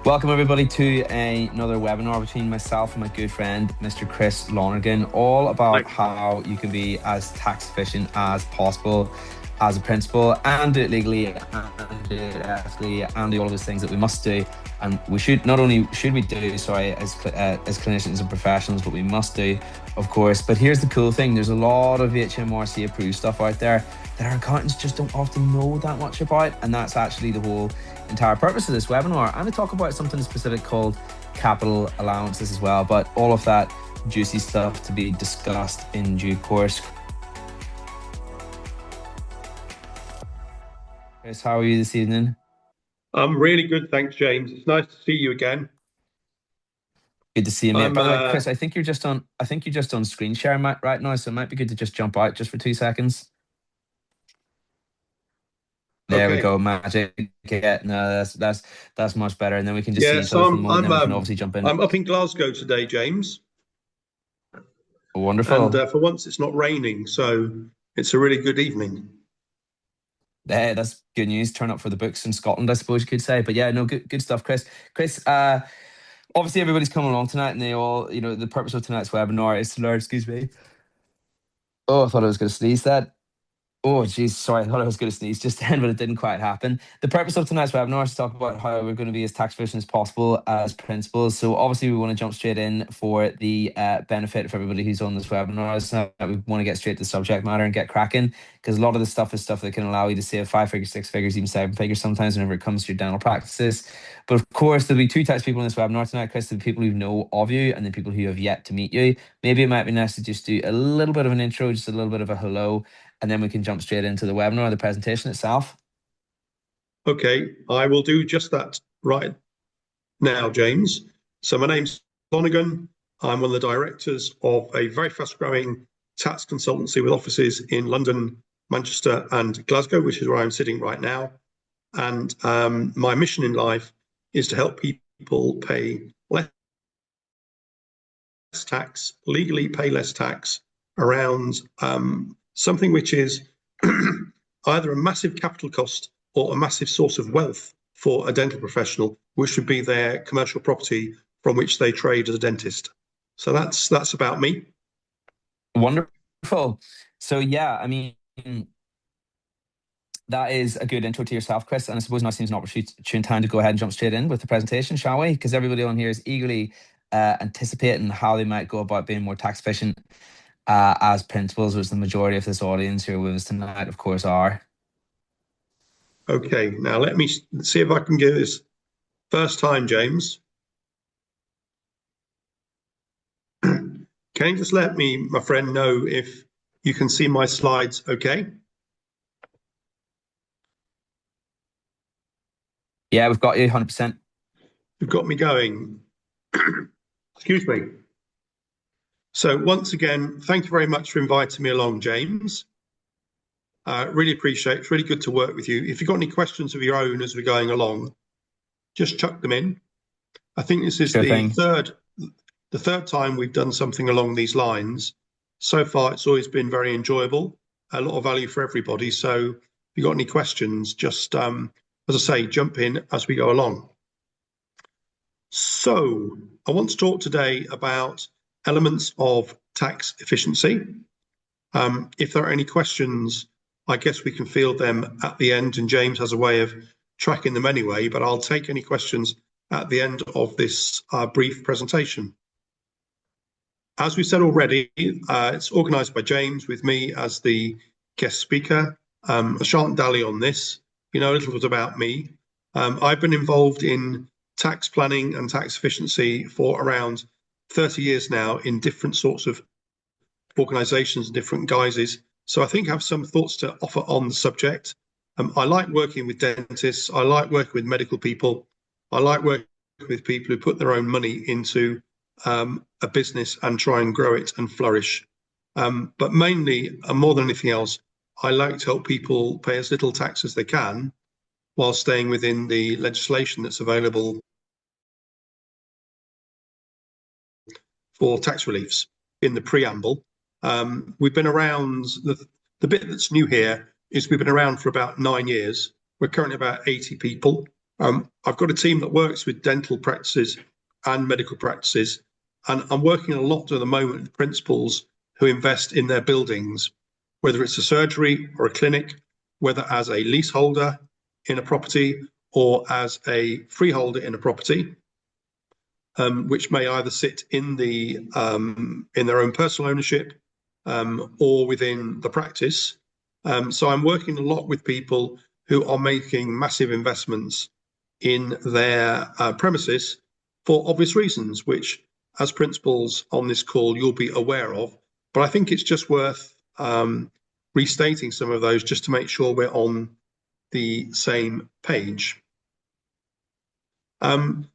Welcome everybody to another webinar between myself and my good friend, Mr. Chris Lonergan, all about Like, how you can be as tax efficient as possible as a principal and do it legally and do it ethically and do all of those things that we must do. And we should not only should we do, sorry, as clinicians and professionals, but we must do, of course. But here's the cool thing: there's a lot of HMRC approved stuff out there that our accountants just don't often know that much about, and that's actually the whole entire purpose of this webinar. And to talk about something specific called capital allowances as well, but all of that juicy stuff to be discussed in due course. Chris, how are you this evening? I'm really good, thanks, James. It's nice to see you again. Good to see you, mate. By the way, Chris, I think you're just on screen share right now, so it might be good to just jump out just for 2 seconds. There we go, magic. Yeah, no, that's much better, and then we can just see each other for a moment. Then we can obviously jump in. I'm up in Glasgow today, James. Wonderful. And for once, it's not raining, so it's a really good evening. Yeah, that's good news. Turn up for the books in Scotland, I suppose you could say. But yeah, no, good stuff, Chris. Chris, obviously everybody's coming along tonight, and they all, the purpose of tonight's webinar is to learn. Excuse me. Oh, I thought I was going to sneeze that. Oh, geez, sorry, I thought I was going to sneeze just then, but it didn't quite happen. The purpose of tonight's webinar is to talk about how we're going to be as tax efficient as possible as principals. So obviously we want to jump straight in for the benefit of everybody who's on this webinar. So we want to get straight to the subject matter and get cracking, because a lot of the stuff is stuff that can allow you to save 5 figures, 6 figures, even 7 figures sometimes whenever it comes to your dental practices. But of course, there'll be two types of people in this webinar tonight, Chris: the people who know of you and the people who have yet to meet you. Maybe it might be nice to just do a little bit of an intro, just a little bit of a hello, and then we can jump straight into the webinar, the presentation itself. Okay, I will do just that right now, James. So my name's Lonergan. I'm one of the directors of a very fast-growing tax consultancy with offices in London, Manchester, and Glasgow, which is where I'm sitting right now. And my mission in life is to help people pay less tax, legally pay less tax around something which is either a massive capital cost or a massive source of wealth for a dental professional, which would be their commercial property from which they trade as a dentist. So that's about me. Wonderful. So yeah, I mean, that is a good intro to yourself, Chris. And I suppose now seems an opportune time to go ahead and jump straight in with the presentation, shall we? Because everybody on here is eagerly anticipating how they might go about being more tax efficient as principals, which the majority of this audience who are with us tonight, of course, are. Okay, now let me see if I can get this first time, James. Can you just let me, my friend, know if you can see my slides okay? Yeah, we've got you 100%. You've got me going. Excuse me. So once again, thank you very much for inviting me along, James. Really appreciate it. It's really good to work with you. If you've got any questions of your own as we're going along, just chuck them in. I think this is the third time we've done something along these lines. So far, it's always been very enjoyable, a lot of value for everybody. So if you've got any questions, just, as I say, jump in as we go along. So I want to talk today about elements of tax efficiency. If there are any questions, I guess we can field them at the end, and James has a way of tracking them anyway, but I'll take any questions at the end of this brief presentation. As we said already, it's organised by James with me as the guest speaker. I shan't dally on this. You know a little bit about me. I've been involved in tax planning and tax efficiency for around 30 years now in different sorts of organisations, different guises. So I think I have some thoughts to offer on the subject. I like working with dentists. I like working with medical people. I like working with people who put their own money into a business and try and grow it and flourish. But mainly, and more than anything else, I like to help people pay as little tax as they can while staying within the legislation that's available for tax reliefs in the preamble. We've been around, the bit that's new here is we've been around for about 9 years. We're currently about 80 people I've got a team that works with dental practices and medical practices, and I'm working a lot at the moment with principals who invest in their buildings, whether it's a surgery or a clinic, whether as a leaseholder in a property or as a freeholder in a property, which may either sit in their own personal ownership or within the practice. So I'm working a lot with people who are making massive investments in their premises for obvious reasons, which as principals on this call you'll be aware of. But I think it's just worth restating some of those just to make sure we're on the same page.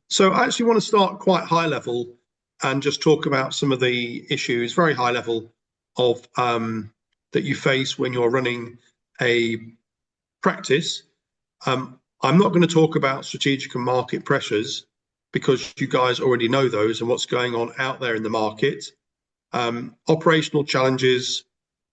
So I actually want to start quite high level and just talk about some of the issues, very high level, of that you face when you're running a practice. I'm not going to talk about strategic and market pressures because you guys already know those and what's going on out there in the market. Operational challenges,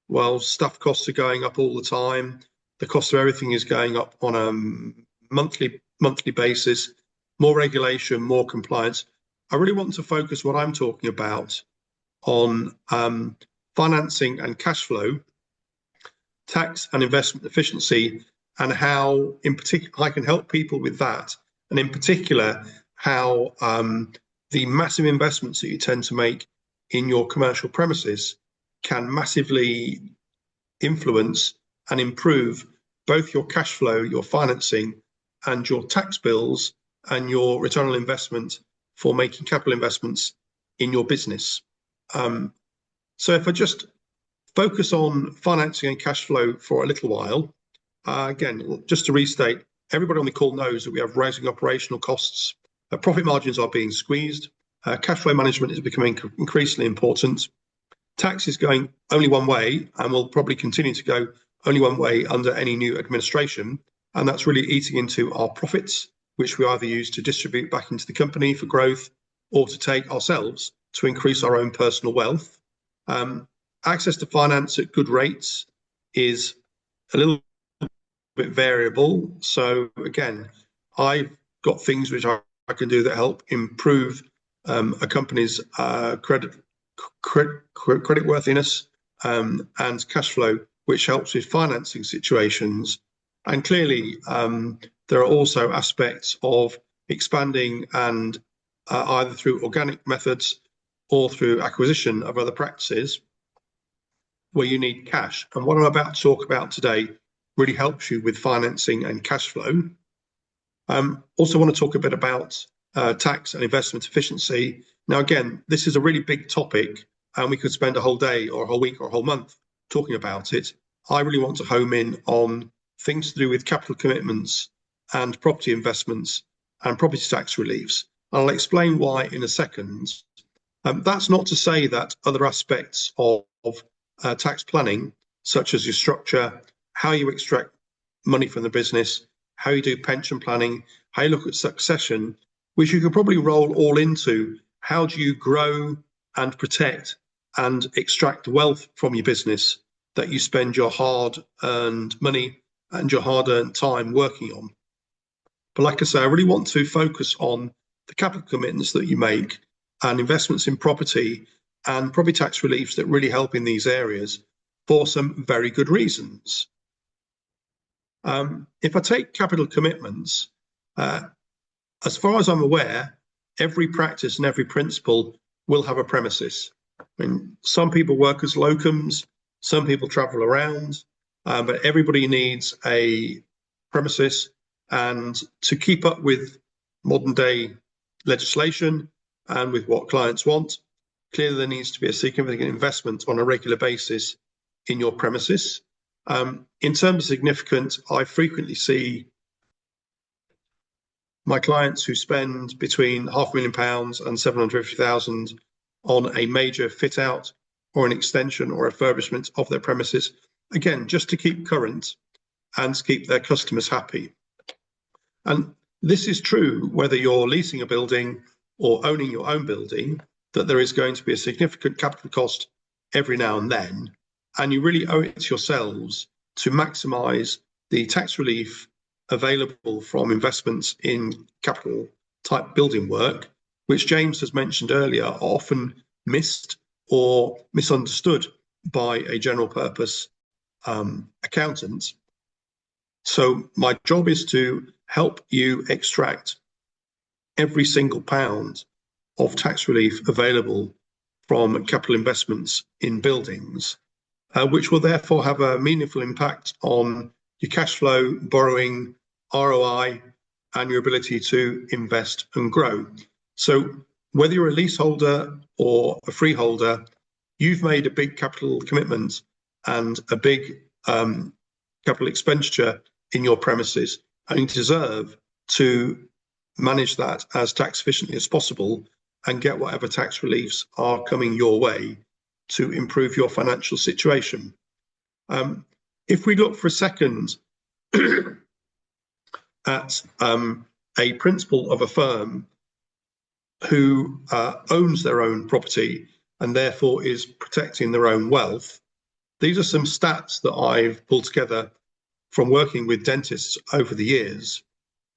well, staff costs are going up all the time. The cost of everything is going up on a monthly basis. More regulation, more compliance. I really want to focus what I'm talking about on financing and cash flow, tax and investment efficiency, and how in particular I can help people with that, and in particular how the massive investments that you tend to make in your commercial premises can massively influence and improve both your cash flow, your financing, and your tax bills and your return on investment for making capital investments in your business. So if I just focus on financing and cash flow for a little while, again, just to restate, everybody on the call knows that we have rising operational costs, profit margins are being squeezed, cash flow management is becoming increasingly important. Tax is going only one way and will probably continue to go only one way under any new administration, and that's really eating into our profits, which we either use to distribute back into the company for growth or to take ourselves to increase our own personal wealth. Access to finance at good rates is a little bit variable. So again, I've got things which I can do that help improve a company's credit worthiness and cash flow, which helps with financing situations. And clearly, there are also aspects of expanding and either through organic methods or through acquisition of other practices where you need cash. And what I'm about to talk about today really helps you with financing and cash flow. Also want to talk a bit about tax and investment efficiency. Now, again, this is a really big topic and we could spend a whole day or a whole week or a whole month talking about it. I really want to home in on things to do with capital commitments and property investments and property tax reliefs. I'll explain why in a second. That's not to say that other aspects of tax planning, such as your structure, how you extract money from the business, how you do pension planning, how you look at succession, which you could probably roll all into how do you grow and protect and extract wealth from your business that you spend your hard-earned money and your hard-earned time working on. But like I say, I really want to focus on the capital commitments that you make and investments in property and property tax reliefs that really help in these areas for some very good reasons. If I take capital commitments, as far as I'm aware, every practice and every principal will have a premises. I mean, some people work as locums, some people travel around, but everybody needs a premises. And to keep up with modern day legislation and with what clients want, clearly there needs to be a significant investment on a regular basis in your premises. In terms of significant, I frequently see my clients who spend between £500,000 and 750,000 on a major fit out or an extension or refurbishment of their premises, again, just to keep current and to keep their customers happy. And this is true whether you're leasing a building or owning your own building, that there is going to be a significant capital cost every now and then, and you really owe it to yourselves to maximise the tax relief available from investments in capital type building work, which James has mentioned earlier, are often missed or misunderstood by a general purpose accountant. So my job is to help you extract every single pound of tax relief available from capital investments in buildings, which will therefore have a meaningful impact on your cash flow, borrowing, ROI, and your ability to invest and grow. So whether you're a leaseholder or a freeholder, you've made a big capital commitment and a big capital expenditure in your premises, and you deserve to manage that as tax efficiently as possible and get whatever tax reliefs are coming your way to improve your financial situation. If we look for a second at a principal of a firm who owns their own property and therefore is protecting their own wealth, these are some stats that I've pulled together from working with dentists over the years.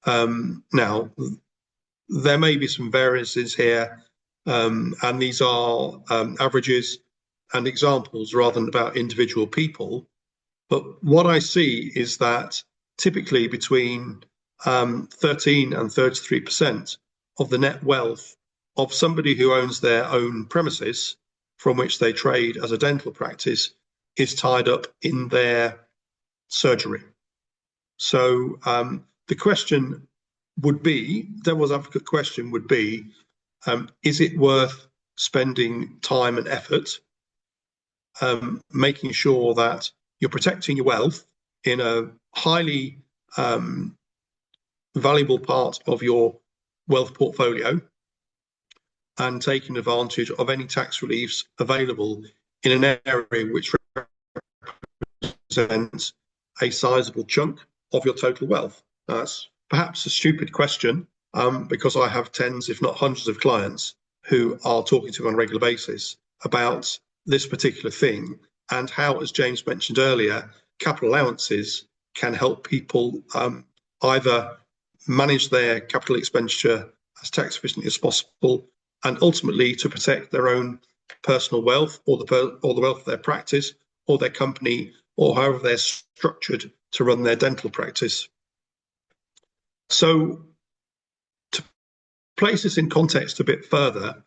Now, there may be some variances here, and these are averages and examples rather than about individual people. But what I see is that typically between 13 and 33% of the net wealth of somebody who owns their own premises from which they trade as a dental practice is tied up in their surgery. So the question would be, devil's advocate question would be, is it worth spending time and effort making sure that you're protecting your wealth in a highly valuable part of your wealth portfolio and taking advantage of any tax reliefs available in an area which represents a sizable chunk of your total wealth? That's perhaps a stupid question, because I have tens, if not hundreds of clients who are talking to me on a regular basis about this particular thing and how, as James mentioned earlier, capital allowances can help people either manage their capital expenditure as tax efficiently as possible and ultimately to protect their own personal wealth or the wealth of their practice or their company or however they're structured to run their dental practice. So to place this in context a bit further,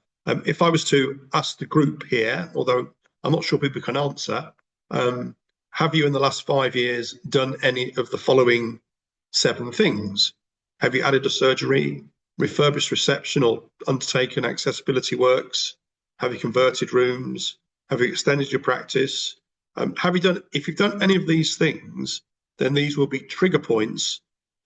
if I was to ask the group here, although I'm not sure people can answer, have you in the last 5 years done any of the following 7 things? Have you added a surgery, refurbished reception or undertaken accessibility works? Have you converted rooms? Have you extended your practice? If you've done any of these things, then these will be trigger points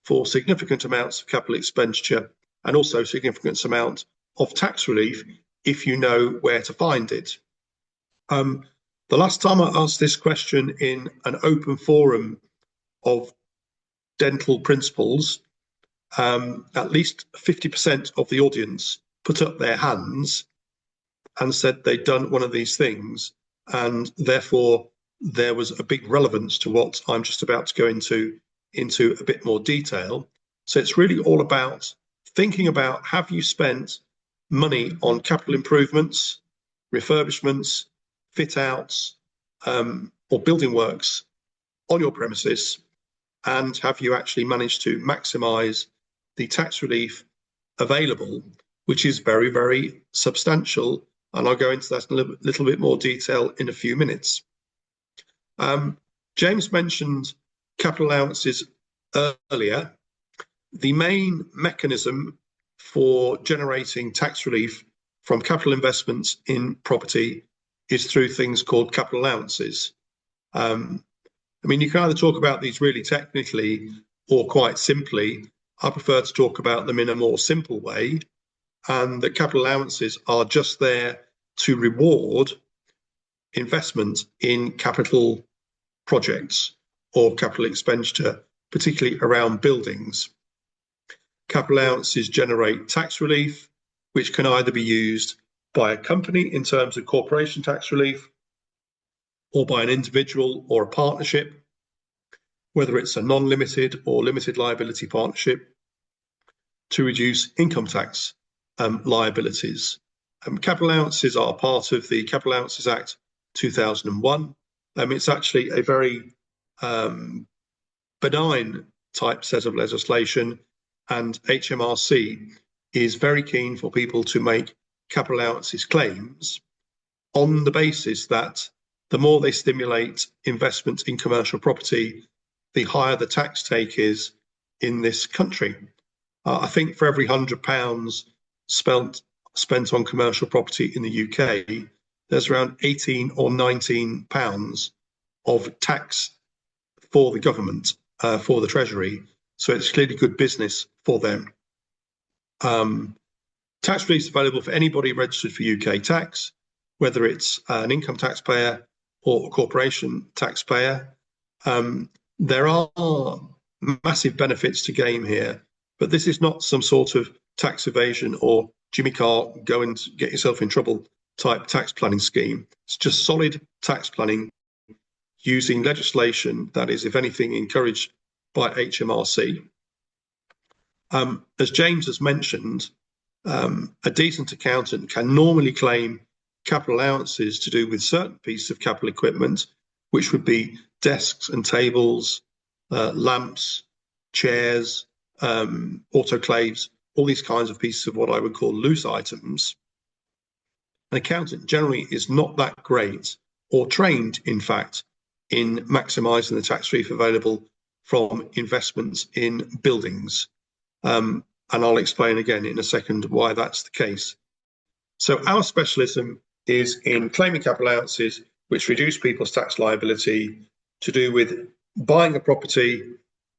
for significant amounts of capital expenditure and also significant amount of tax relief if you know where to find it. The last time I asked this question in an open forum of dental principals, at least 50% of the audience put up their hands and said they'd done one of these things, and therefore there was a big relevance to what I'm just about to go into a bit more detail. So it's really all about thinking about, have you spent money on capital improvements, refurbishments, fit outs, or building works on your premises, and have you actually managed to maximise the tax relief available, which is very, very substantial, and I'll go into that in a little bit more detail in a few minutes. James mentioned capital allowances earlier. The main mechanism for generating tax relief from capital investments in property is through things called capital allowances. I mean, you can either talk about these really technically or quite simply. I prefer to talk about them in a more simple way, and that capital allowances are just there to reward investment in capital projects or capital expenditure, particularly around buildings. Capital allowances generate tax relief, which can either be used by a company in terms of corporation tax relief, or by an individual or a partnership. whether it's a non-limited or limited liability partnership, to reduce income tax liabilities. Capital allowances are part of the Capital Allowances Act 2001. It's actually a very benign type set of legislation, and HMRC is very keen for people to make capital allowances claims on the basis that the more they stimulate investment in commercial property, the higher the tax take is in this country. I think for every £100 spent on commercial property in the UK, there's around 18 or 19 pounds of tax for the government, for the Treasury. So it's clearly good business for them. Tax relief is available for anybody registered for UK tax, whether it's an income taxpayer or a corporation taxpayer. There are massive benefits to gain here, but this is not some sort of tax evasion or Jimmy Carr go and get yourself in trouble type tax planning scheme. It's just solid tax planning using legislation that is, if anything, encouraged by HMRC. As James has mentioned, a decent accountant can normally claim capital allowances to do with certain pieces of capital equipment, which would be desks and tables, lamps, chairs, autoclaves, all these kinds of pieces of what I would call loose items. An accountant generally is not that great or trained, in fact, in maximising the tax relief available from investments in buildings. And I'll explain again in a second why that's the case. So our specialism is in claiming capital allowances which reduce people's tax liability to do with buying a property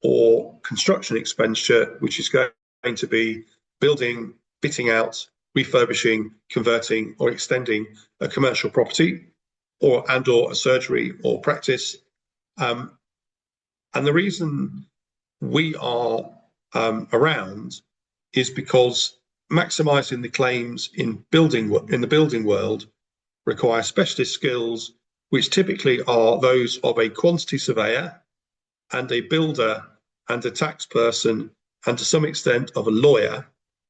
or construction expenditure, which is going to be building, fitting out, refurbishing, converting or extending a commercial property or a surgery or practice. And the reason we are around is because maximising the claims in the building world require specialist skills, which typically are those of a quantity surveyor and a builder and a tax person and to some extent of a lawyer.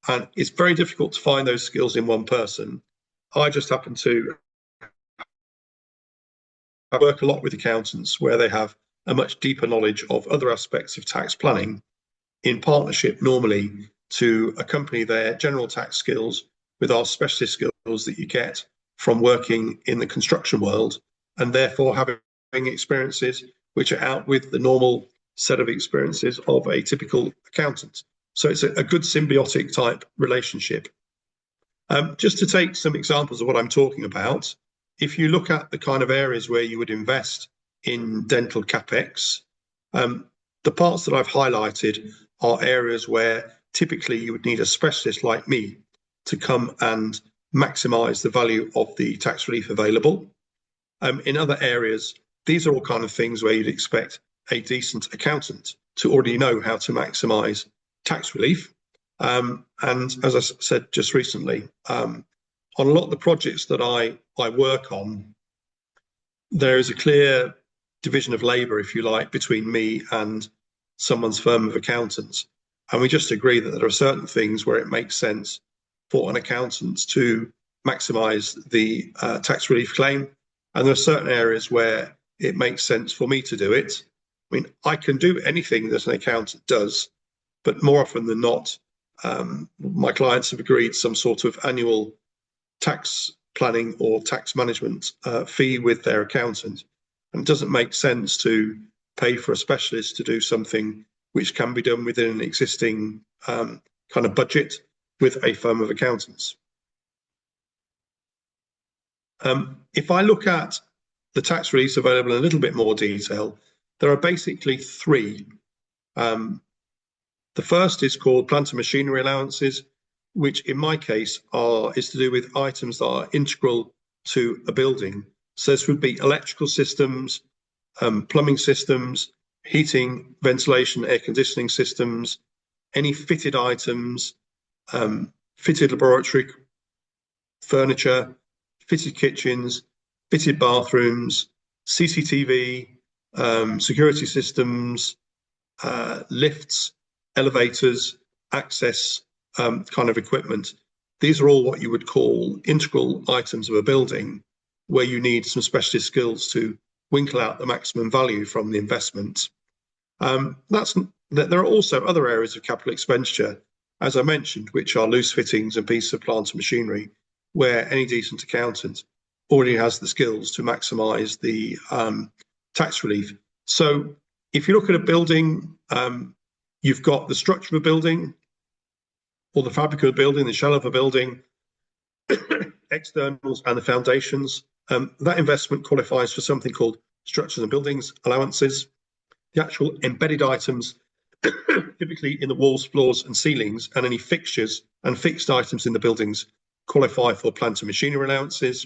And it's very difficult to find those skills in one person. I just happen to work a lot with accountants where they have a much deeper knowledge of other aspects of tax planning in partnership normally to accompany their general tax skills with our specialist skills that you get from working in the construction world, and therefore having experiences which are out with the normal set of experiences of a typical accountant. So it's a good symbiotic type relationship. Just to take some examples of what I'm talking about, if you look at the kind of areas where you would invest in dental capex, the parts that I've highlighted are areas where typically you would need a specialist like me to come and maximise the value of the tax relief available. In other areas, these are all kind of things where you'd expect a decent accountant to already know how to maximise tax relief. And as I said just recently, on a lot of the projects that I work on, there is a clear division of labour, if you like, between me and someone's firm of accountants. And we just agree that there are certain things where it makes sense for an accountant to maximise the tax relief claim. And there are certain areas where it makes sense for me to do it. I mean, I can do anything that an accountant does, but more often than not, my clients have agreed some sort of annual tax planning or tax management fee with their accountant. And it doesn't make sense to pay for a specialist to do something which can be done within an existing kind of budget with a firm of accountants. If I look at the tax reliefs available in a little bit more detail, there are basically three. The first is called plant and machinery allowances, which in my case is to do with items that are integral to a building. So this would be electrical systems, plumbing systems, heating, ventilation, air conditioning systems, any fitted items, fitted laboratory furniture, fitted kitchens, fitted bathrooms, CCTV, security systems, lifts, elevators, access kind of equipment. These are all what you would call integral items of a building, where you need some specialist skills to winkle out the maximum value from the investment. There are also other areas of capital expenditure, as I mentioned, which are loose fittings and pieces of plant and machinery, where any decent accountant already has the skills to maximise the tax relief. So if you look at a building, you've got the structure of a building, or the fabric of a building, the shell of a building, externals and the foundations. That investment qualifies for something called structures and buildings allowances. The actual embedded items, typically in the walls, floors and ceilings, and any fixtures and fixed items in the buildings qualify for plant and machinery allowances.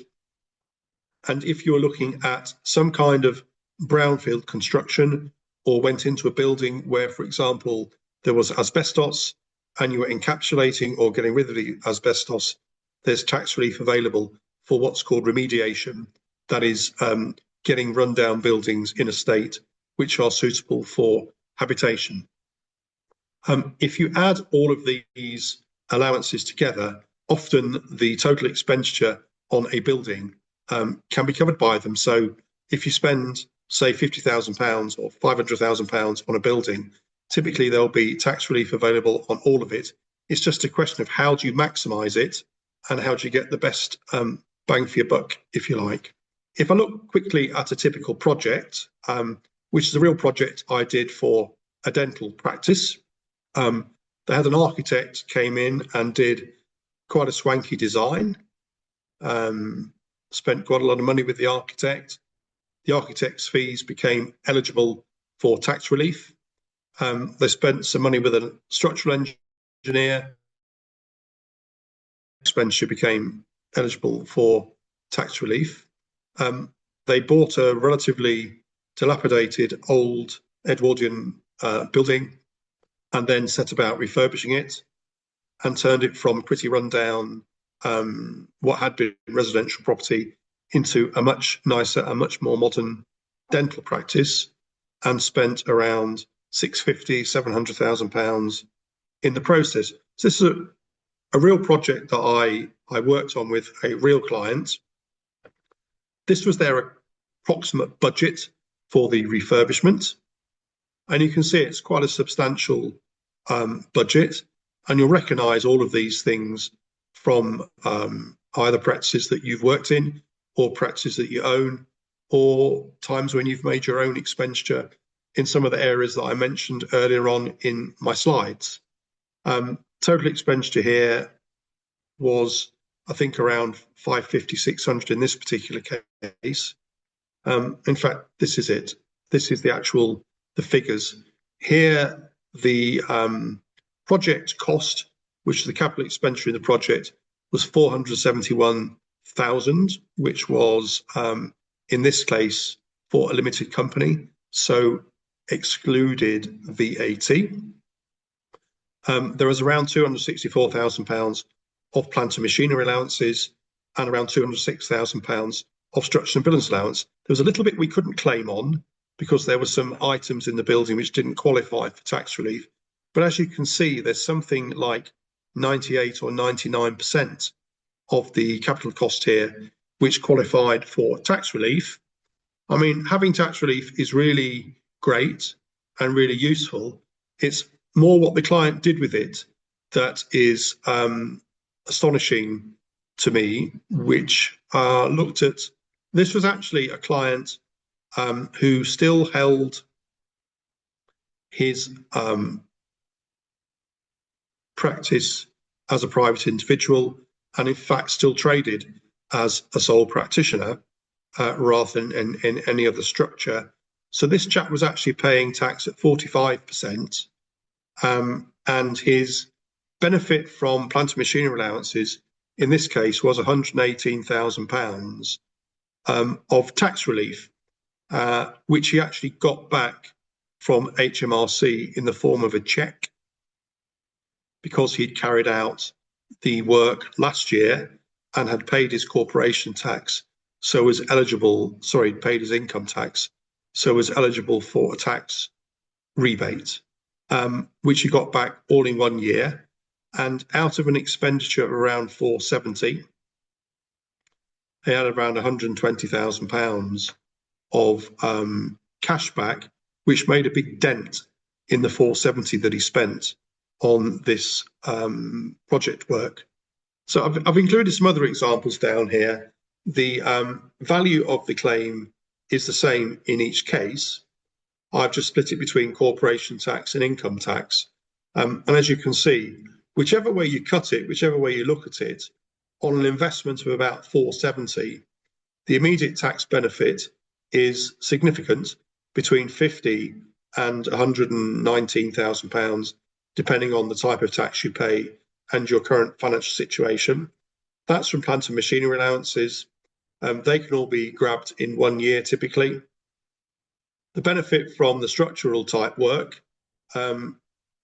And if you're looking at some kind of brownfield construction, or went into a building where, for example, there was asbestos and you were encapsulating or getting rid of the asbestos, there's tax relief available for what's called remediation. That is getting rundown buildings in a state which are suitable for habitation. If you add all of these allowances together, often the total expenditure on a building can be covered by them. So if you spend, say, £50,000 or £500,000 on a building, typically there'll be tax relief available on all of it. It's just a question of how do you maximise it and how do you get the best bang for your buck, if you like. If I look quickly at a typical project, which is a real project I did for a dental practice, they had an architect came in and did quite a swanky design, spent quite a lot of money with the architect. The architect's fees became eligible for tax relief. They spent some money with a structural engineer. Expenditure became eligible for tax relief. They bought a relatively dilapidated old Edwardian building and then set about refurbishing it and turned it from pretty rundown, what had been residential property, into a much nicer and much more modern dental practice, and spent around £650,000, £700,000 in the process. So this is a real project that I worked on with a real client. This was their approximate budget for the refurbishment. And you can see it's quite a substantial budget. And you'll recognise all of these things from either practices that you've worked in, or practices that you own, or times when you've made your own expenditure in some of the areas that I mentioned earlier on in my slides. Total expenditure here was, I think, around 550, 600 in this particular case. In fact, this is it. This is the figures. Here, the project cost, which is the capital expenditure in the project, was 471,000, which was, in this case, for a limited company, so excluded VAT. There was around £264,000 of plant and machinery allowances and around £206,000 of structure and buildings allowance. There was a little bit we couldn't claim on because there were some items in the building which didn't qualify for tax relief. But as you can see, there's something like 98 or 99% of the capital cost here which qualified for tax relief. I mean, having tax relief is really great and really useful. It's more what the client did with it that is astonishing to me, which looked at, this was actually a client who still held his practice as a private individual, and in fact still traded as a sole practitioner rather than in any other structure. So this chap was actually paying tax at 45%, and his benefit from plant and machinery allowances in this case was £118,000 of tax relief, which he actually got back from HMRC in the form of a cheque, because he'd carried out the work last year and had paid his corporation tax, so was eligible, paid his income tax, so was eligible for a tax rebate, which you got back all in 1 year. And out of an expenditure of around 470, he had around £120,000 of cash back, which made a big dent in the 470 that he spent on this project work. So I've included some other examples down here. The value of the claim is the same in each case. I've just split it between corporation tax and income tax. And as you can see, whichever way you cut it, whichever way you look at it, on an investment of about 470, the immediate tax benefit is significant, between 50 and £119,000, depending on the type of tax you pay and your current financial situation. That's from plant and machinery allowances. They can all be grabbed in 1 year typically. The benefit from the structural type work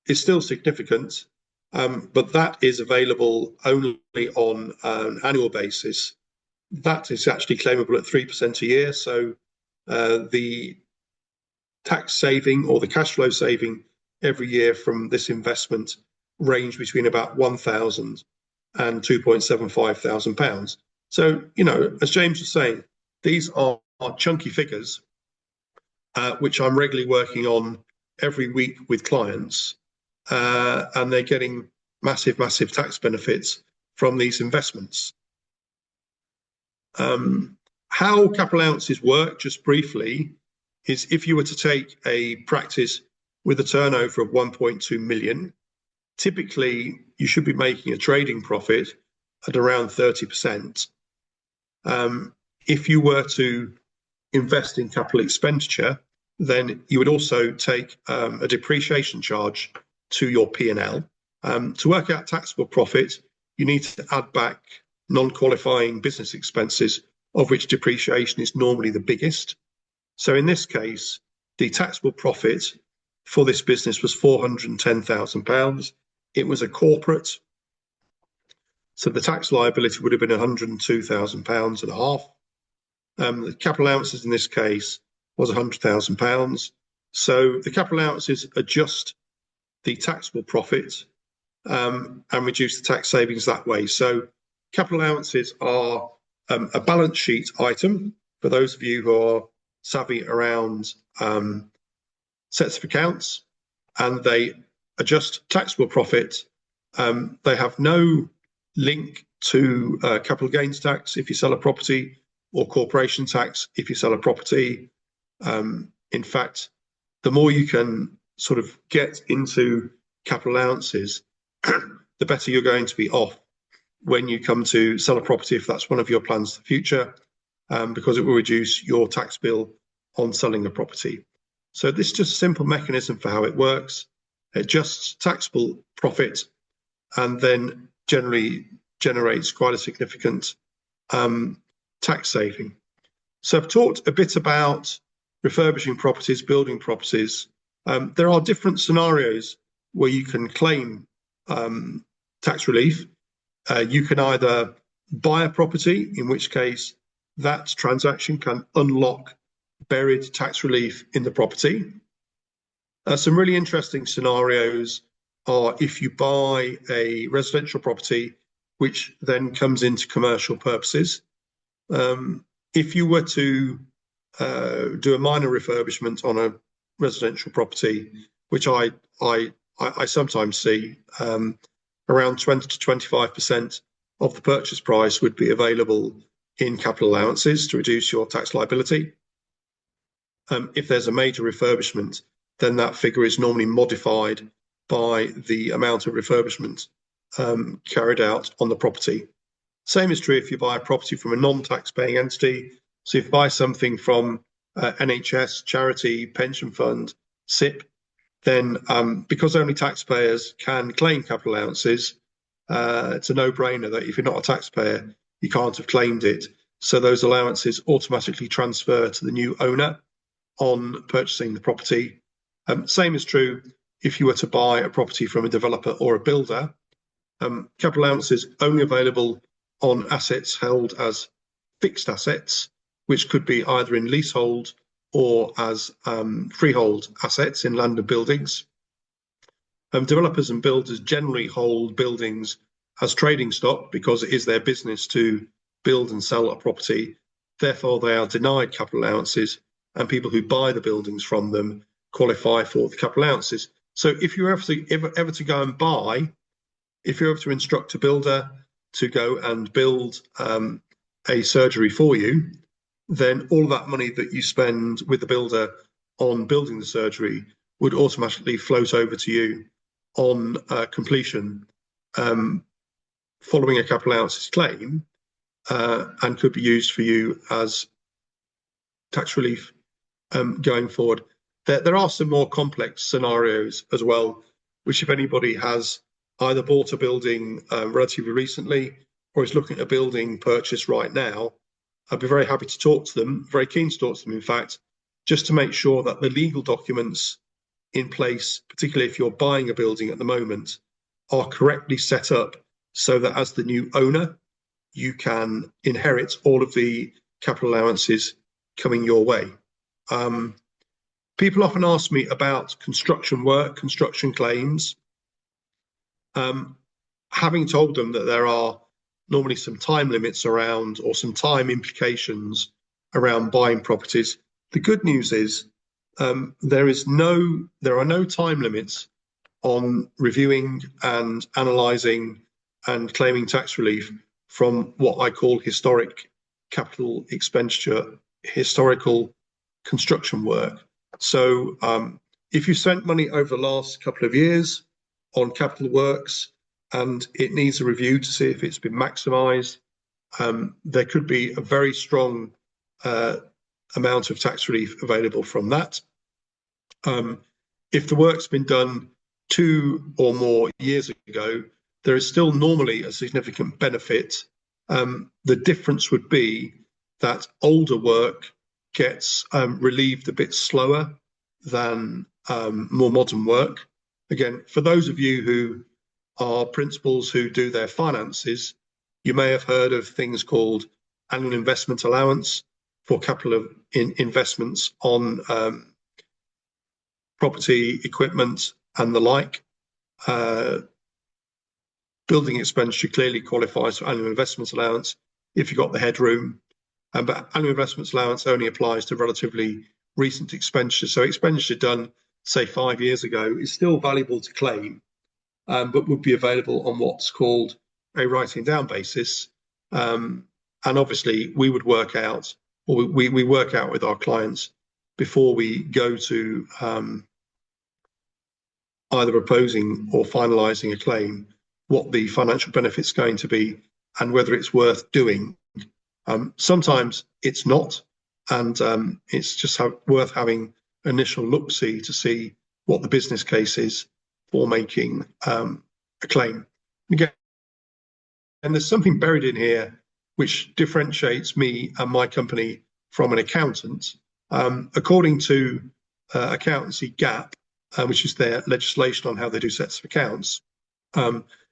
is still significant, but that is available only on an annual basis. That is actually claimable at 3% a year. So the tax saving or the cash flow saving every year from this investment range between about £1,000 and £2,750. So, as James was saying, these are chunky figures, which I'm regularly working on every week with clients, and they're getting massive, massive tax benefits from these investments. How capital allowances work, just briefly, is if you were to take a practice with a turnover of 1.2 million, typically you should be making a trading profit at around 30%. If you were to invest in capital expenditure, then you would also take a depreciation charge to your P&L. To work out taxable profit, you need to add back non-qualifying business expenses, of which depreciation is normally the biggest. So in this case, the taxable profit for this business was £410,000. It was a corporate, so the tax liability would have been £102,000 and a half. The capital allowances in this case was £100,000. So the capital allowances adjust the taxable profit and reduce the tax savings that way. So capital allowances are a balance sheet item for those of you who are savvy around sets of accounts, and they adjust taxable profit. They have no link to capital gains tax if you sell a property, or corporation tax if you sell a property. In fact, the more you can sort of get into capital allowances, the better you're going to be off when you come to sell a property, if that's one of your plans for the future, because it will reduce your tax bill on selling a property. So this is just a simple mechanism for how it works. It adjusts taxable profit and then generally generates quite a significant tax saving. So I've talked a bit about refurbishing properties, building properties. There are different scenarios where you can claim tax relief. You can either buy a property, in which case that transaction can unlock buried tax relief in the property. Some really interesting scenarios are if you buy a residential property, which then comes into commercial purposes. If you were to do a minor refurbishment on a residential property, which I sometimes see, around 20 to 25% of the purchase price would be available in capital allowances to reduce your tax liability. If there's a major refurbishment, then that figure is normally modified by the amount of refurbishment carried out on the property. Same is true if you buy a property from a non-tax-paying entity. So if you buy something from NHS, charity, pension fund, SIP, then because only taxpayers can claim capital allowances, it's a no-brainer that if you're not a taxpayer, you can't have claimed it. So those allowances automatically transfer to the new owner on purchasing the property. Same is true if you were to buy a property from a developer or a builder. Capital allowances only available on assets held as fixed assets, which could be either in leasehold or as freehold assets in land and buildings. Developers and builders generally hold buildings as trading stock because it is their business to build and sell a property. Therefore, they are denied capital allowances, and people who buy the buildings from them qualify for the capital allowances. So if you're ever to go and buy, if you're ever to instruct a builder to go and build a surgery for you, then all of that money that you spend with the builder on building the surgery would automatically float over to you on completion following a capital allowances claim, and could be used for you as tax relief going forward. There are some more complex scenarios as well, which if anybody has either bought a building relatively recently or is looking at a building purchase right now, I'd be very happy to talk to them, very keen to talk to them, in fact, just to make sure that the legal documents in place, particularly if you're buying a building at the moment, are correctly set up so that as the new owner, you can inherit all of the capital allowances coming your way. People often ask me about construction work, construction claims. Having told them that there are normally some time limits around, or some time implications around buying properties, the good news is there are no time limits on reviewing and analysing and claiming tax relief from what I call historic capital expenditure, historical construction work. So if you spent money over the last couple of years on capital works and it needs a review to see if it's been maximised, there could be a very strong amount of tax relief available from that. If the work's been done 2 or more years ago, there is still normally a significant benefit. The difference would be that older work gets relieved a bit slower than more modern work. Again, for those of you who are principals who do their finances, you may have heard of things called annual investment allowance for capital investments on property, equipment, and the like. Building expenditure clearly qualifies for annual investment allowance if you've got the headroom, but annual investment allowance only applies to relatively recent expenditure. So expenditure done, say, 5 years ago is still valuable to claim, but would be available on what's called a writing down basis. And obviously we would work out, or we work out with our clients before we go to either proposing or finalising a claim, what the financial benefit's going to be and whether it's worth doing. Sometimes it's not, and it's just worth having initial look-see to see what the business case is for making a claim. Again, and there's something buried in here which differentiates me and my company from an accountant. According to accountancy GAAP, which is their legislation on how they do sets of accounts,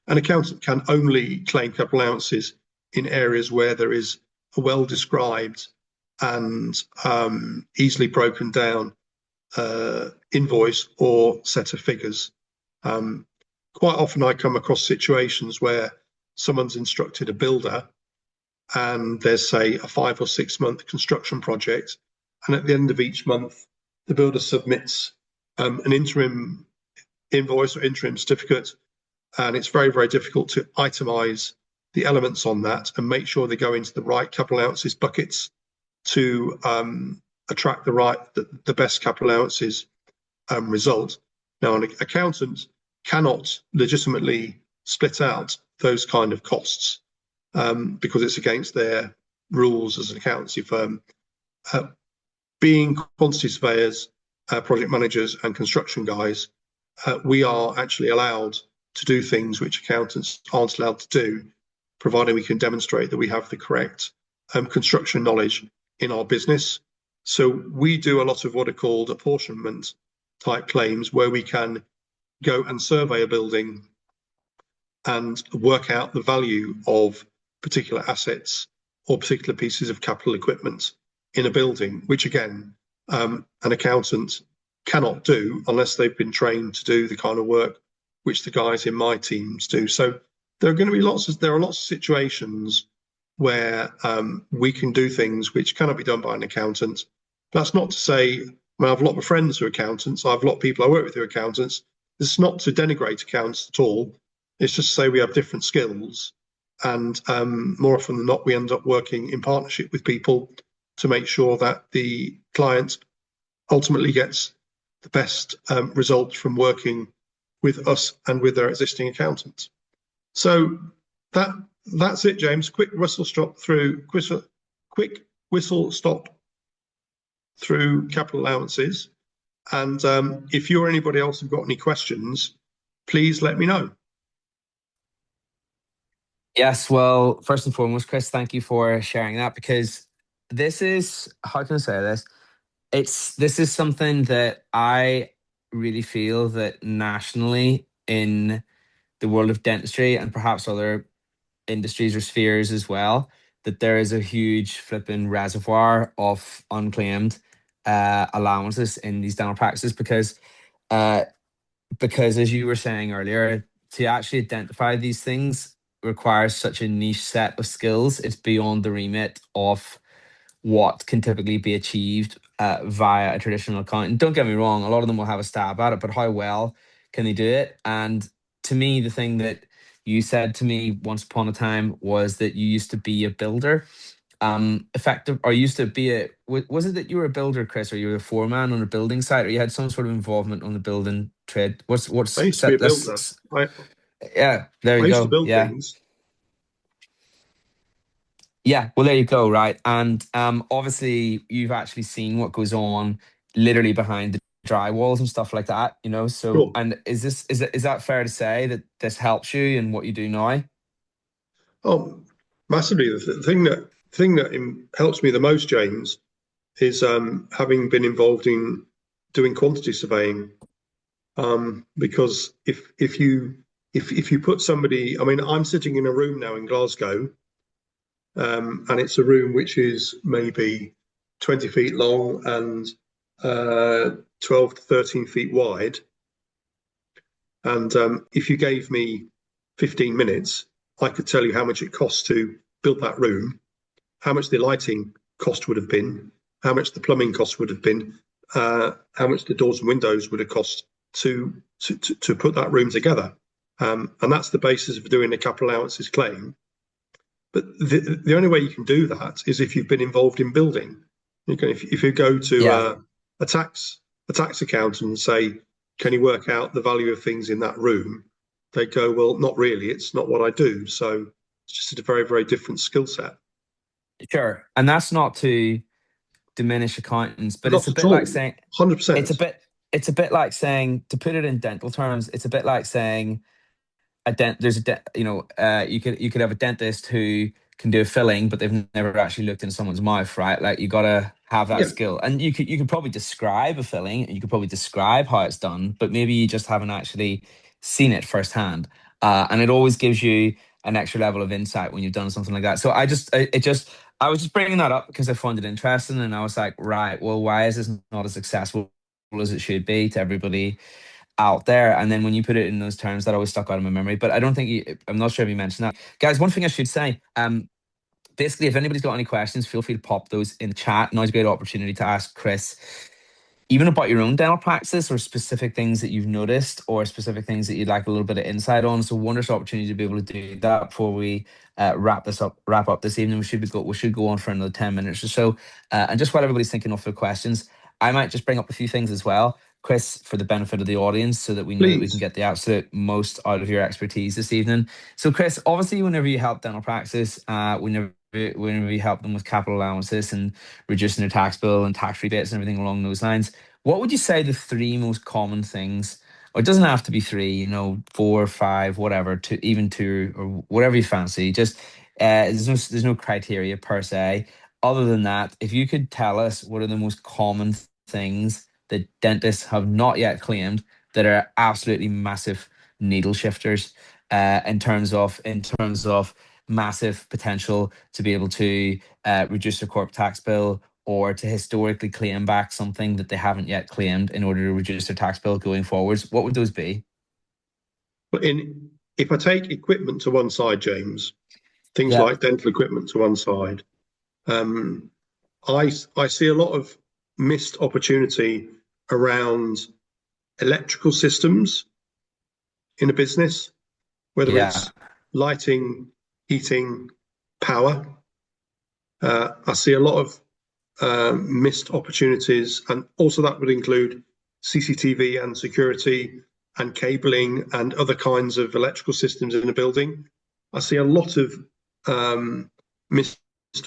an accountant can only claim capital allowances in areas where there is a well-described and easily broken down invoice or set of figures. Quite often I come across situations where someone's instructed a builder and there's, say, a 5 or 6 month construction project, and at the end of each month the builder submits an interim invoice or interim certificate, and it's very, very difficult to itemize the elements on that and make sure they go into the right capital allowances buckets to attract the best capital allowances result. Now, an accountant cannot legitimately split out those kind of costs because it's against their rules as an accountancy firm. Being quantity surveyors, project managers, and construction guys, we are actually allowed to do things which accountants aren't allowed to do, providing we can demonstrate that we have the correct construction knowledge in our business. So we do a lot of what are called apportionment type claims, where we can go and survey a building and work out the value of particular assets or particular pieces of capital equipment in a building, which again an accountant cannot do unless they've been trained to do the kind of work which the guys in my teams do. So there are lots of situations where we can do things which cannot be done by an accountant. That's not to say, I mean, I have a lot of friends who are accountants. I have a lot of people I work with who are accountants. It's not to denigrate accountants at all. It's just to say we have different skills. And more often than not, we end up working in partnership with people to make sure that the client ultimately gets the best results from working with us and with their existing accountants. So that that's it, James. Quick whistle stop through capital allowances. And if you or anybody else have got any questions, please let me know. Yes, well, first and foremost, Chris, thank you for sharing that, because this is, how can I say this? This is something that I really feel that nationally in the world of dentistry, and perhaps other industries or spheres as well, that there is a huge flipping reservoir of unclaimed allowances in these dental practices, uh, because as you were saying earlier, to actually identify these things requires such a niche set of skills. It's beyond the remit of what can typically be achieved via a traditional accountant. Don't get me wrong, a lot of them will have a stab at it, but how well can they do it? And to me, the thing that you said to me once upon a time was that you used to be a builder. Effective, or used to be was it that you were a builder, Chris, or you were a foreman on a building site, or you had some sort of involvement on the building trade? I What's used to be a set builder. this? Yeah, there I you used to go. build Yeah. things. Yeah, well, there you go, right? And obviously, you've actually seen what goes on literally behind the drywalls and stuff like that, you know. So, Sure. and is that fair to say that this helps you in what you do now? Oh, massively. The thing that helps me the most, James, is having been involved in doing quantity surveying. Because if you put somebody, I mean, I'm sitting in a room now in Glasgow, and it's a room which is maybe 20 feet long and 12 to 13 feet wide. And if you gave me 15 minutes, I could tell you how much it costs to build that room, how much the lighting cost would have been, how much the plumbing cost would have been, how much the doors and windows would have cost to put that room together. And that's the basis of doing a capital allowances claim. But the only way you can do that is if you've been involved in building. If you go to Yeah, a tax accountant and say, "Can you work out the value of things in that room?" They go, "Well, not really. It's not what I do." So it's just a very, very different skill set. sure. And that's not to diminish accountants, but Not it's a at bit like all. saying it's 100%. a bit it's a bit like saying, to put it in dental terms, it's a bit like saying there's you could have a dentist who can do a filling, but they've never actually looked into someone's mouth, right? Like, you gotta have that Yeah. skill, and you could probably describe a filling, and you could probably describe how it's done, but maybe you just haven't actually seen it firsthand. And it always gives you an extra level of insight when you've done something like that. So I was just bringing that up because I found it interesting, and I was like, right, well, why is this not as successful as it should be to everybody out there? And then when you put it in those terms, that always stuck out in my memory. But I don't think I'm not sure if you mentioned that, guys. One thing I should say, basically, if anybody's got any questions, feel free to pop those in the chat. Now's a great opportunity to ask Chris, even about your own dental practice, or specific things that you've noticed, or specific things that you'd like a little bit of insight on. So, wonderful opportunity to be able to do that before we wrap up this evening. We should go on for another 10 minutes or so. And just while everybody's thinking of their questions, I might just bring up a few things as well, Chris, for the benefit of the audience, so that we know that we can Please. get the absolute most out of your expertise this evening. So, Chris, obviously, whenever you help dental practice, whenever you help them with capital allowances and reducing their tax bill and tax rebates and everything along those lines, what would you say the three most common things, or it doesn't have to be three, you know, four, five, whatever, even two, or whatever you fancy. Just there's no criteria per se. Other than that, if you could tell us what are the most common things that dentists have not yet claimed that are absolutely massive needle shifters, in terms of massive potential to be able to reduce their corporate tax bill, or to historically claim back something that they haven't yet claimed in order to reduce their tax bill going forwards, what would those be? But if I take equipment to one side, James, things Yeah. like dental equipment to one side, um, I see a lot of missed opportunity around electrical systems in a business, whether Yeah. it's lighting, heating, power. I see a lot of missed opportunities, and also that would include CCTV and security and cabling and other kinds of electrical systems in a building. I see a lot of missed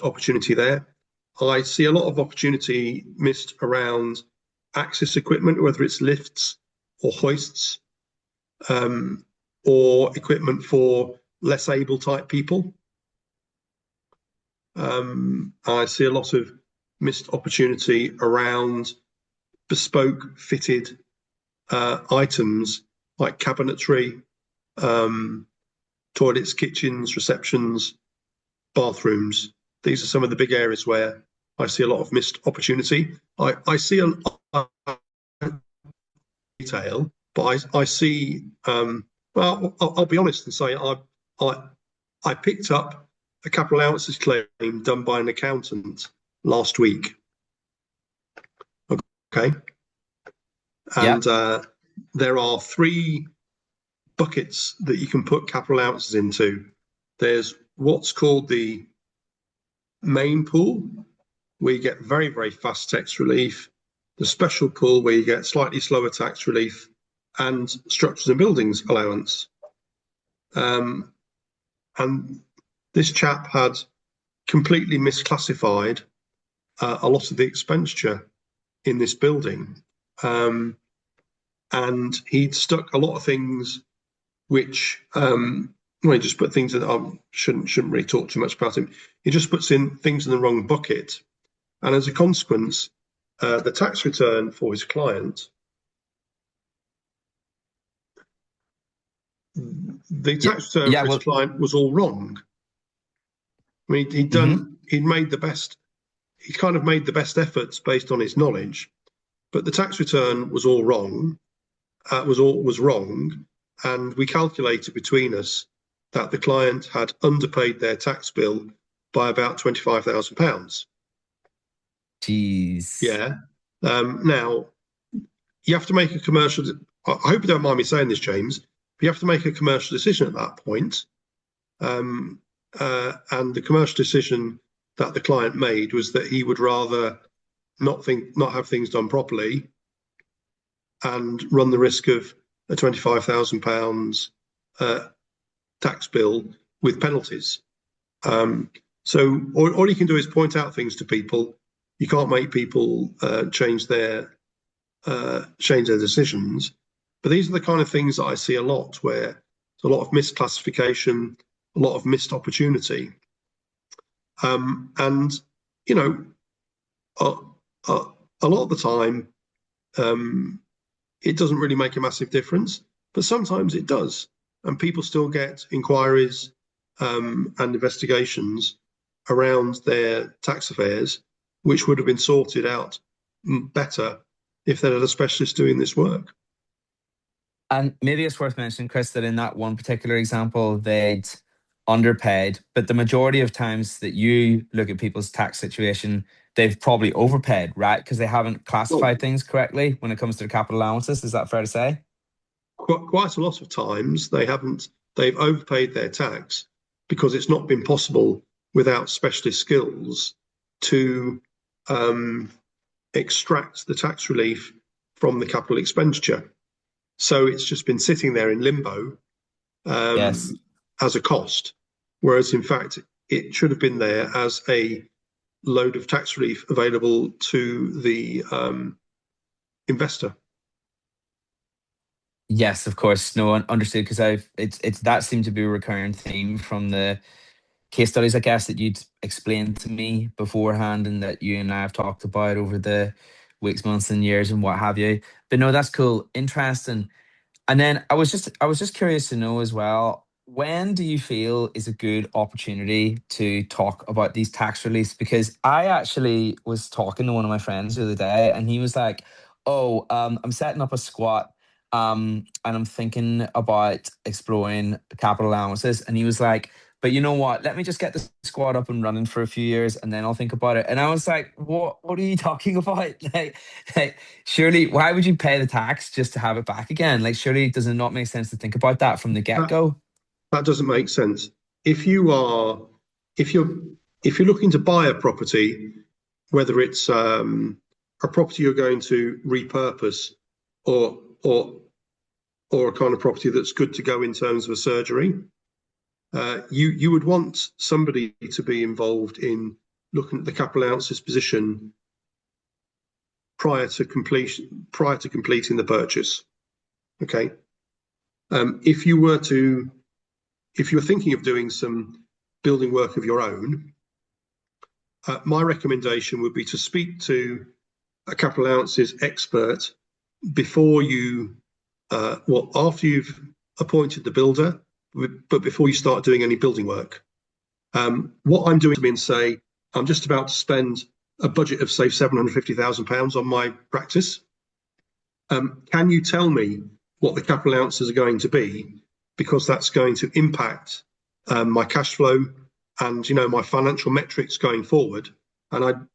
opportunity there. I see a lot of opportunity missed around access equipment, whether it's lifts or hoists, um, or equipment for less able type people. I see a lot of missed opportunity around bespoke fitted items like cabinetry, um, toilets, kitchens, receptions, bathrooms. These are some of the big areas where I see a lot of missed opportunity. I see a lot of retail, but I see, well, I'll be honest and say I, I picked up a capital allowances claim done by an accountant last week. Okay. Yeah. And there are three buckets that you can put capital allowances into. There's what's called the main pool, where you get very, very fast tax relief, the special pool, where you get slightly slower tax relief, and structures and buildings allowance. And this chap had completely misclassified a lot of the expenditure in this building. And he'd stuck a lot of things which well, he just put things that I shouldn't really talk too much about him. He just puts in things in the wrong bucket, and as a consequence, the tax return for his client, the Yeah. tax return Yeah. for his Well, client was all wrong. I mean, mhm. he'd made the best, he kind of made the best efforts based on his knowledge, but the tax return was all wrong. Was wrong, and we calculated between us that the client had underpaid their tax bill by about £25,000. Jeez. Yeah. Now you have to make a commercial. I hope you don't mind me saying this, James. But you have to make a commercial decision at that point. Um, and the commercial decision that the client made was that he would rather not have things done properly and run the risk of a £25,000 tax bill with penalties. Um, so all you can do is point out things to people. You can't make people change their decisions. But these are the kind of things that I see a lot, where there's a lot of misclassification, a lot of missed opportunity, and you know, a, a, a lot of the time, um, it doesn't really make a massive difference, but sometimes it does, and people still get inquiries and investigations around their tax affairs, which would have been sorted out better if they had a specialist doing this work. And maybe it's worth mentioning, Chris, that in that one particular example, they'd underpaid, but the majority of times that you look at people's tax situation, they've probably overpaid, right? Because they haven't Well, classified things correctly when it comes to the capital allowances. Is that fair to say? quite a lot of times they've overpaid their tax because it's not been possible without specialist skills to um, extract the tax relief from the capital expenditure. So it's just been sitting there in limbo Yes. as a cost, whereas in fact it should have been there as a load of tax relief available to the investor. Yes, of course. No, understood. Because it's that seemed to be a recurring theme from the case studies, I guess, that you'd explained to me beforehand, and that you and I have talked about over the weeks, months, and years, and what have you. But no, that's cool, interesting. And then I was just curious to know as well. when do you feel is a good opportunity to talk about these tax reliefs? Because I actually was talking to one of my friends the other day, and he was like, "Oh, I'm setting up a squat, and I'm thinking about exploring capital allowances." And he was like, "But you know what? Let me just get the squat up and running for a few years, and then I'll think about it." And I was like, "What? What are you talking about? Like, surely, why would you pay the tax just to have it back again? Like, surely, does it not make sense to think about that from the get That go?" that doesn't make sense. If you are, if you're, if you're looking to buy a property, whether it's a property you're going to repurpose, or or or a kind of property that's good to go in terms of a surgery, you would want somebody to be involved in looking at the capital allowances position prior to completing the purchase. Okay. If you were to if you were thinking of doing some building work of your own, my recommendation would be to speak to a capital allowances expert before you, well, after you've appointed the builder, but before you start doing any building work. What I'm doing is say, I'm just about to spend a budget of, say, £750,000 on my practice. Can you tell me what the capital allowances are going to be? Because that's going to impact my cash flow and my financial metrics going forward. And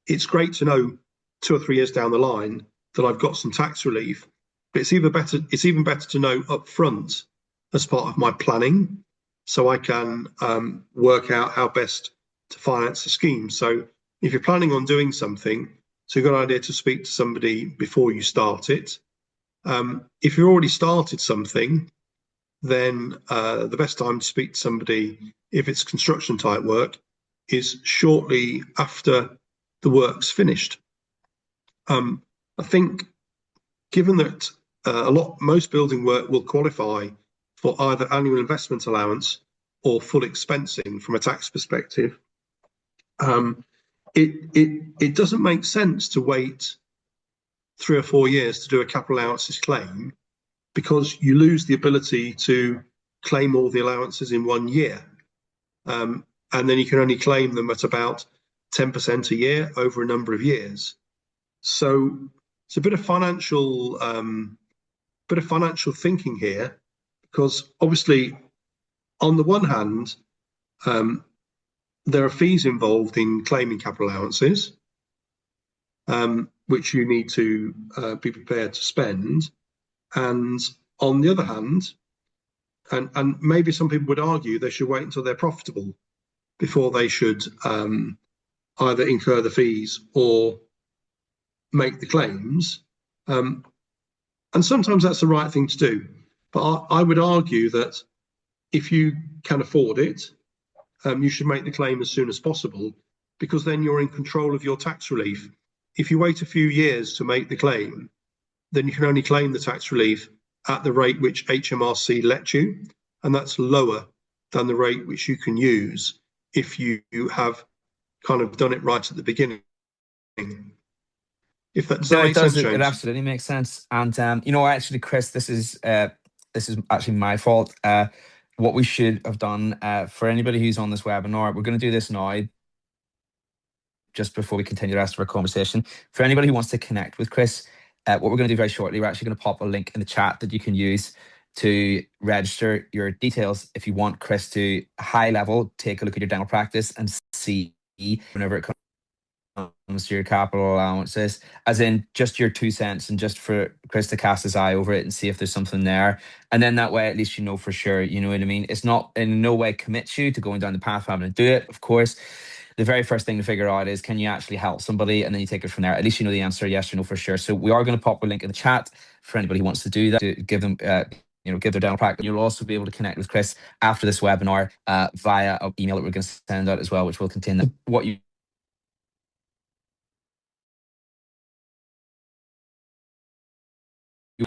it's great to know 2 or 3 years down the line that I've got some tax relief. But it's even better to know up front as part of my planning, so I can work out how best to finance the scheme. So if you're planning on doing something, it's a good idea to speak to somebody before you start it. If you've already started something, then the best time to speak to somebody, if it's construction type work, is shortly after the work's finished. I think, given that most building work will qualify for either annual investment allowance or full expensing from a tax perspective, it doesn't make sense to wait 3 or 4 years to do a capital allowances claim, because you lose the ability to claim all the allowances in 1 year. And then you can only claim them at about 10% a year over a number of years. So it's a bit of financial thinking here, because obviously, on the one hand, there are fees involved in claiming capital allowances, which you need to be prepared to spend. And on the other hand, and maybe some people would argue they should wait until they're profitable before they should either incur the fees or make the claims. And sometimes that's the right thing to do. But I would argue that if you can afford it, you should make the claim as soon as possible, because then you're in control of your tax relief. If you wait a few years to make the claim, then you can only claim the tax relief at the rate which HMRC lets you, and that's lower than the rate which you can use if you have kind of done it right at the beginning. Does that No, it make does. sense, It James? absolutely makes sense. And actually, Chris, this is actually my fault. What we should have done, for anybody who's on this webinar, we're going to do this now, just before we continue the rest of our conversation. For anybody who wants to connect with Chris, what we're going to do very shortly, we're actually going to pop a link in the chat that you can use to register your details if you want Chris to high level take a look at your dental practice and see whenever it comes to your capital allowances, as in just your 2 cents, and just for Chris to cast his eye over it and see if there's something there. And then that way, at least you know for sure, you know what I mean? It's not in no way commits you to going down the path of having to do it, of course. The very first thing to figure out is, can you actually help somebody? And then you take it from there. At least you know the answer, yes or no, for sure. So we are going to pop a link in the chat for anybody who wants to do that, to give them, give their dental practice. You'll also be able to connect with Chris after this webinar via an email that we're going to send out as well, which will contain what you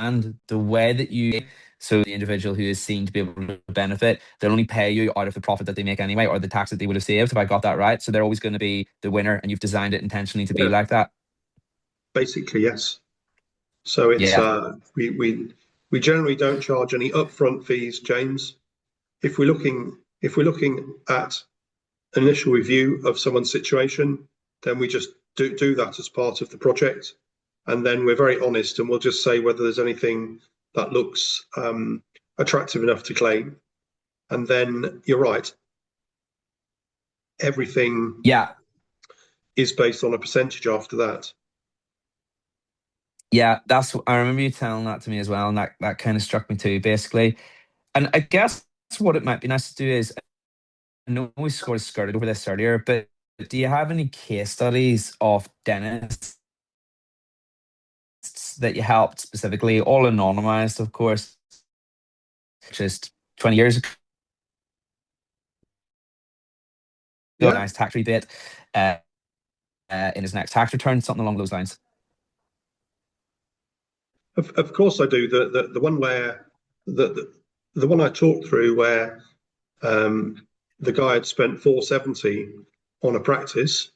and the way that you, so the individual who is seen to be able to benefit, they'll only pay you out of the profit that they make anyway, or the tax that they would have saved, if I got that right. So they're always going to be the winner, and you've designed it intentionally to be Yeah, like that. basically, yes. So it's Yeah. we generally don't charge any upfront fees, James. if we're looking at an initial review of someone's situation, then we just do that as part of the project, and then we're very honest, and we'll just say whether there's anything that looks attractive enough to claim, and then you're right, everything Yeah, is based on a percentage after that. yeah, I remember you telling that to me as well, and that kind of struck me too, basically. And I guess what it might be nice to do is, I know we sort of skirted over this earlier, but do you have any case studies of dentists that you helped specifically, all anonymized, of course, just 20 years ago, Yeah, nice tax rebate uh, in his next tax return, something along those lines? of course I do. The one where the one I talked through where the guy had spent 470 on a practice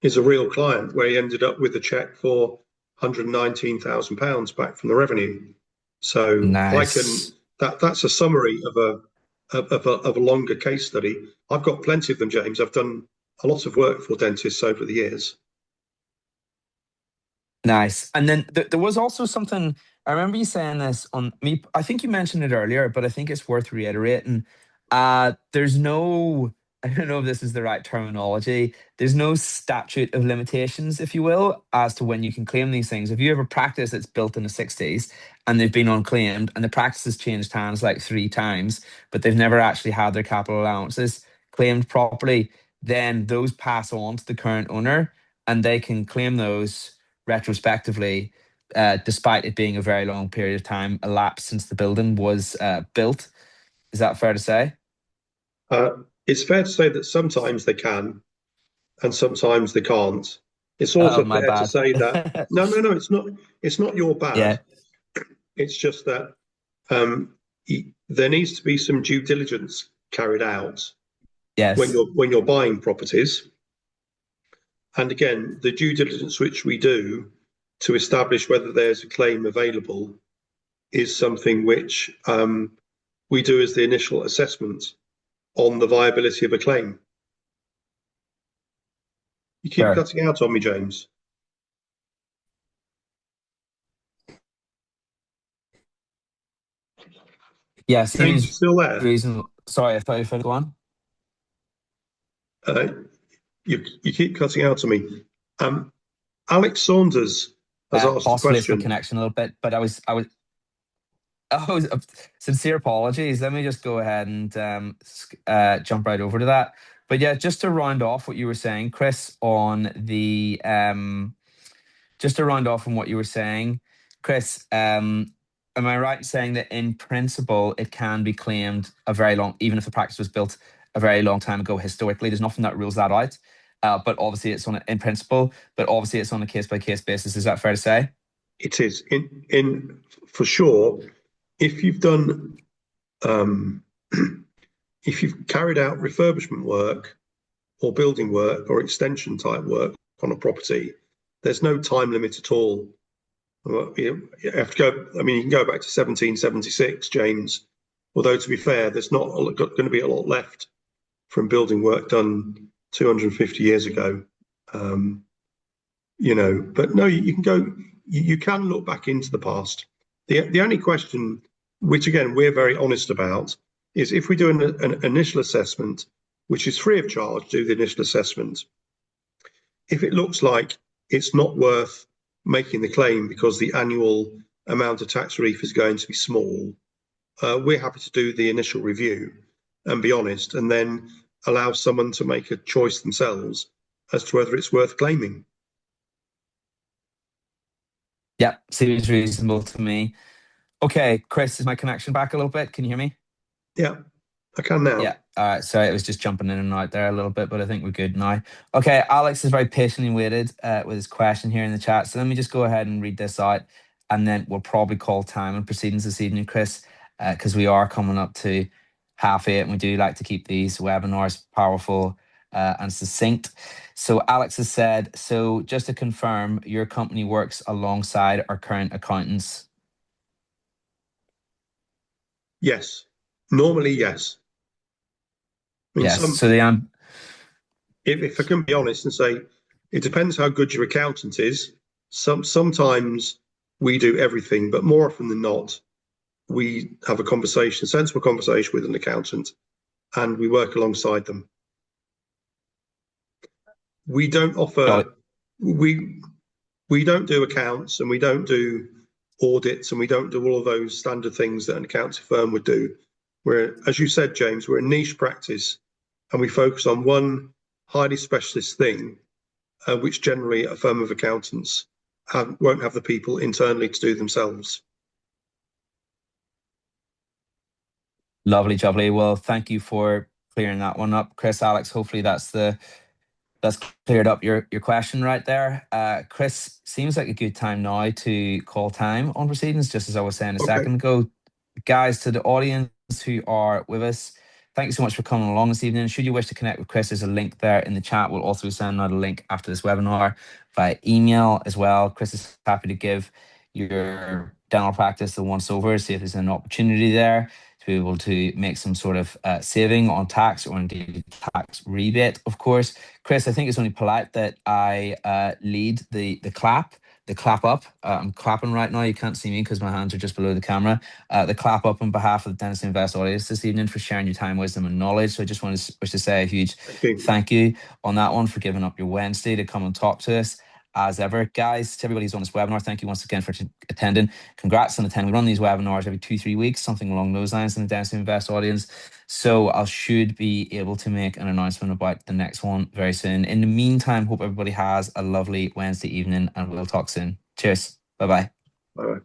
is a real client where he ended up with a check for £119,000 back from the revenue. So I can, Nice. that's a summary of a longer case study. I've got plenty of them, James. I've done a lot of work for dentists over the years. Nice. And then there was also something, I remember you saying this on me. I think you mentioned it earlier, but I think it's worth reiterating. There's no, I don't know if this is the right terminology. There's no statute of limitations, if you will, as to when you can claim these things. If you have a practice that's built in the 60s and they've been unclaimed and the practice has changed hands like 3 times, but they've never actually had their capital allowances claimed properly, then those pass on to the current owner and they can claim those retrospectively, despite it being a very long period of time elapsed since the building was built. Is that fair to say? Uh, it's fair to say that sometimes they can and sometimes they can't. It's Oh, also my fair to bad. say that no, no, no, it's not. It's not your bad. Yeah. It's just that um, there needs to be some due diligence carried out when Yes. you're buying properties. And again, the due diligence which we do to establish whether there's a claim available is something which we do as the initial assessment on the viability of a claim. You keep Sure. cutting out on me, James. Yeah. James, you Seems still there? reasonable. Sorry, I thought you were go on. Uh, you keep cutting out on me. Um, Alex Saunders has asked a Possibly it's the question. connection a little bit, but I was. Oh, sincere apologies. Let me just go ahead and jump right over to that. But yeah, just to round off what you were saying, Chris, on the just to round off on what you were saying, Chris, am I right in saying that in principle it can be claimed a very long, even if the practice was built a very long time ago historically, there's nothing that rules that out. But obviously it's on in principle, but obviously it's on a case by case basis. Is that fair to say? It is in for sure. If you've done um, if you've carried out refurbishment work or building work or extension type work on a property, there's no time limit at all. You have to go. I mean, you can go back to 1776, James. Although to be fair, there's not going to be a lot left from building work done 250 years ago. Um, but no, you can go. You can look back into the past. The only question, which again we're very honest about, is if we do an initial assessment, which is free of charge, do the initial assessment. If it looks like it's not worth making the claim because the annual amount of tax relief is going to be small, we're happy to do the initial review and be honest, and then allow someone to make a choice themselves as to whether it's worth claiming. Yeah, seems reasonable to me. Okay, Chris, is my connection back a little bit? Can you hear me? Yeah, I can now. Yeah. All right. Sorry, it was just jumping in and out there a little bit, but I think we're good now. Okay, Alex has very patiently waited with his question here in the chat. So let me just go ahead and read this out, and then we'll probably call time and proceedings this evening, Chris, because we are coming up to 8:30, and we do like to keep these webinars powerful and succinct. So Alex has said, so just to confirm, your company works alongside our current accountants. Yes, normally yes. I mean, Yes. So if I can be honest and say, it depends how good your accountant is. Sometimes we do everything, but more often than not, we have a sensible conversation with an accountant, and we work alongside them. We don't jolly, offer we we don't do accounts, and we don't do audits, and we don't do all of those standard things that an accounting firm would do. We're, as you said, James, we're a niche practice, and we focus on one highly specialist thing, which generally a firm of accountants won't have the people internally to do themselves. lovely, jubbly. Well, thank you for clearing that one up, Chris, Alex. Hopefully that's cleared up your question right there. Chris, seems like a good time now to call time on proceedings, just as I was saying a Okay, second ago. Guys, to the audience who are with us, thank you so much for coming along this evening. Should you wish to connect with Chris, there's a link there in the chat. We'll also send out a link after this webinar via email as well. Chris is happy to give your dental practice the once over, see if there's an opportunity there to be able to make some sort of saving on tax or indeed tax rebate, of course. Chris, I think it's only polite that I lead the clap up. I'm clapping right now. You can't see me because my hands are just below the camera. The clap up on behalf of the Dentist Invest audience this evening for sharing your time, wisdom, and knowledge. So I just want to wish to say a huge thank you. thank you on that one for giving up your Wednesday to come and talk to us. As ever, guys, to everybody who's on this webinar, thank you once again for attending. Congrats on attending. We run these webinars every 2-3 weeks, something along those lines in the Dentist Invest audience. So I should be able to make an announcement about the next one very soon. In the meantime, hope everybody has a lovely Wednesday evening and we'll talk soon. Cheers. Bye bye. Bye.